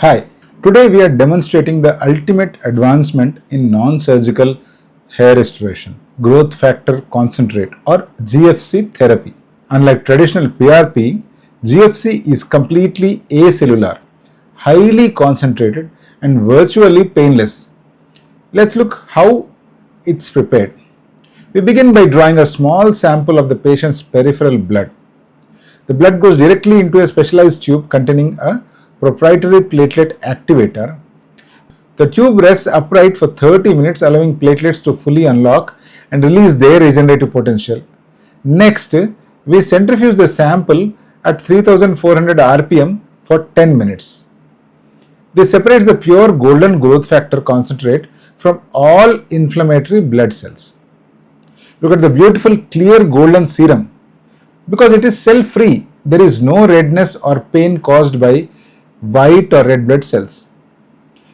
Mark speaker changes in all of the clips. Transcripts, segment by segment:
Speaker 1: Hi, today we are demonstrating the ultimate advancement in non-surgical hair restoration, growth factor concentrate or GFC therapy. Unlike traditional PRP, GFC is completely acellular, highly concentrated and virtually painless. Let's look how it's prepared. We begin by drawing a small sample of the patient's peripheral blood. The blood goes directly into a specialized tube containing a proprietary platelet activator. The tube rests upright for 30 minutes, allowing platelets to fully unlock and release their regenerative potential. Next, we centrifuge the sample at 3400 rpm for 10 minutes. This separates the pure golden growth factor concentrate from all inflammatory blood cells. Look at the beautiful clear golden serum. Because it is cell-free, there is no redness or pain caused by white or red blood cells.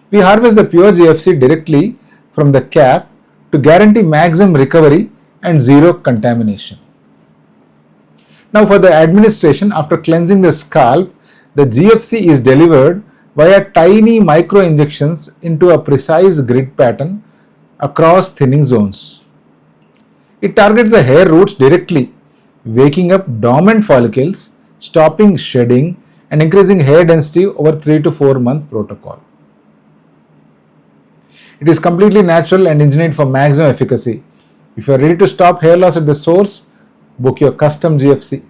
Speaker 1: We harvest the pure GFC directly from the cap to guarantee maximum recovery and zero contamination. Now for the administration, after cleansing the scalp, the GFC is delivered via tiny micro injections into a precise grid pattern across thinning zones. It targets the hair roots directly, waking up dormant follicles, stopping shedding, and increasing hair density over 3 to 4 month protocol. It is completely natural and engineered for maximum efficacy. If you are ready to stop hair loss at the source, book your custom GFC.